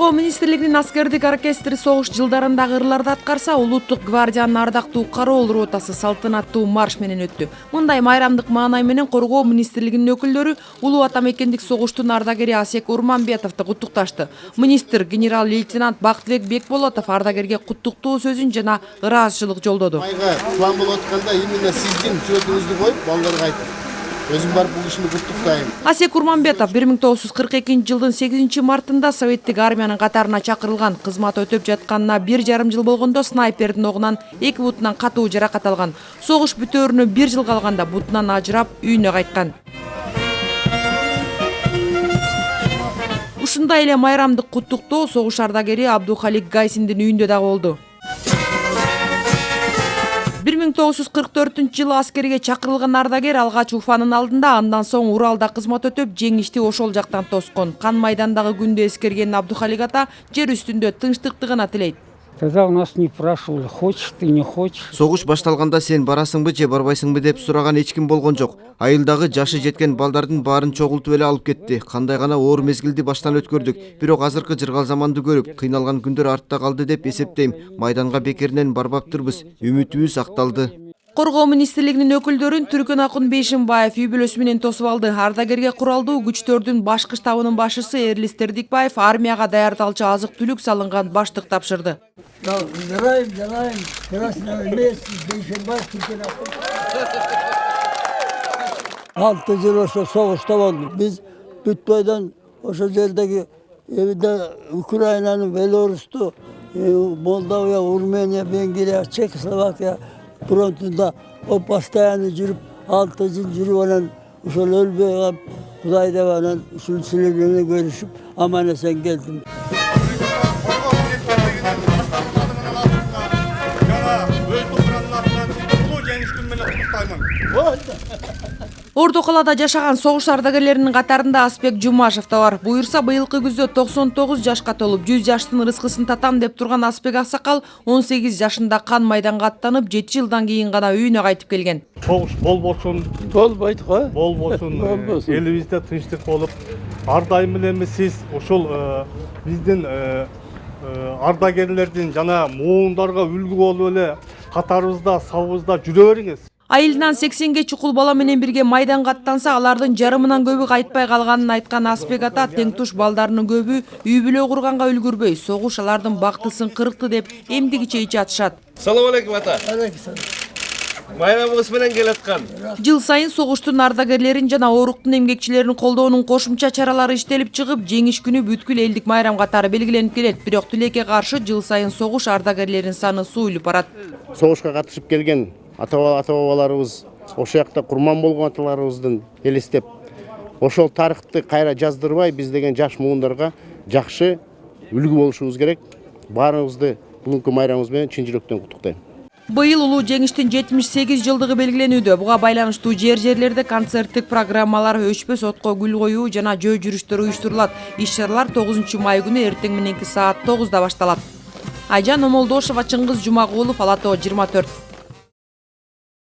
Коргоо министрлигинин аскердик оркестри согуш жылдарындагы ырларды аткарса, улуттук гвардиянын ардактуу кароол ротасы салтанаттуу марш менен өттү. Мындай майрамдык маанай менен Коргоо министрлигинин өкүлдөрү улуу атамекендик согуштун ардагери Асек Урманбетовду куттукташты. Министр генерал-лейтенант Бактыбек Бекболотов ардагерге куттуктоо сөзүн жана ыраазычылык жолдоду. Майга план болуп атканда именно сиздин сөзүңүздү коюп, балдарга айтып, өзүм барып бул кишини куттуктайм. Асек Урманбетов 1942 жылдын 8 мартында советтик армиянын катарына чакырылган. Кызмат өтөп жатканына 1,5 жыл болгондо снайпердин огунан 2 бутунан катуу жаракат алган. Согуш бүтөөрүнө 1 жыл калганда бутунан ажырап үйүнө кайткан. Ушундай эле майрамдык куттуктоо согуш ардагери Абдухалик Гайсиндин үйүндө да болду. 1944 жылы аскерге чакырылган ардагер алгач Уфанын алдында, андан соң Уралда кызмат өтөп, жеңишти ошол жактан тоскон. Кан майдандагы күндү эскерген Абдухалик ата жер үстүндө тынчтыкты гана тилейт. Тогда у нас не спрашивали, хочешь ты, не хочешь. Согуш башталганда сен барасыңбы же барбайсыңбы деп сураган эч ким болгон жок. Айылдагы жашы жеткен балдардын баарын чогултуп эле алып кетти. Кандай гана оор мезгилди баштан өткөрдүк. Бирок азыркы жыргал заманды көрүп, кыйналган күндөр артта калды деп эсептейм. Майданга бекеринен барбаптырбыз. Үмүтүбүз акталды. Коргоо министрлигинин өкүлдөрүн Түркөн Акын Бейшимбаев үй бүлөсү менен тосуп алды. Ардагерге куралдуу күчтөрдүн башкы штабынын башчысы Эрлис Тердикбаев армияга даярдалчу азык-түлүк салынган баштык тапшырды. Здравим, красного месяца, Бейшимбаев, Түркөн Акын. 6 жыл ошо согушта болдук. Биз бүт бойдон ошо жердеги Украинаны, Белорусту, Молдавия, Урмения, Венгрия, Чехословакия фронтунда постоянно жүрүп, 6 жыл жүрүп анан ошол өлбөй калып, Кудай деп анан ушул силерге көрүшүп, аман эсен келдим. Орто калада жашаган согуш ардагерлеринин катарында Аспек Жумашев да бар. Буюрса быйылкы күздө 99 жашка толуп, 100 жаштын рыскысын татам деп турган Аспек аксакал 18 жашында кан майданга аттанып, 7 жылдан кийин гана үйүнө кайтып келген. Согуш болбосун, Болбойт го? болбосун, элибизде тынчтык болуп, ар дайым эле сиз ошол биздин ардагерлердин жана муундарга үлгү болуп эле катарыбызда, сабыбызда жүрө бериңиз. Айылынан 80ге чукул бала менен бирге майданга аттанса, алардын жарымынан көбү кайтпай калганын айткан Аспек ата тең туш балдарынын көбү үй бүлө курганга үлгүрбөй, согуш алардын бактысын кыркты деп эмдигиче ич атышат. Салам алейкум ата. Майрамыңыз менен келаткан. Жыл сайын согуштун ардагерлерин жана ооруктун эмгекчилерин колдоонун кошумча чаралары иштелип чыгып, жеңиш күнү бүткүл элдик майрам катары белгиленип келет. Бирок тилекке каршы жыл сайын согуш ардагерлеринин саны суюлуп барат. Согушка катышып келген ата-бабаларыбыз, ошол жакта курман болгон аталарыбыздын элестеп, ошол тарыхты кайра жаздырбай, биз деген жаш муундарга жакшы үлгү болушубуз керек. Баарыбызды бүгүнкү майрамыбыз менен чын жүрөктөн куттуктайм. Быйыл улуу жеңиштин 78 жылдыгы белгиленүүдө. Буга байланыштуу жерлерде концерттик программалар, өчпөс отко гүл коюу жана жөө жүрүштөр уюштурулат. Иш-чаралар 9 май күнү эртең мененки саат 9-да башталат. Айжан Омолдошова, Чыңгыз Жумагулов, Ала Тоо 24.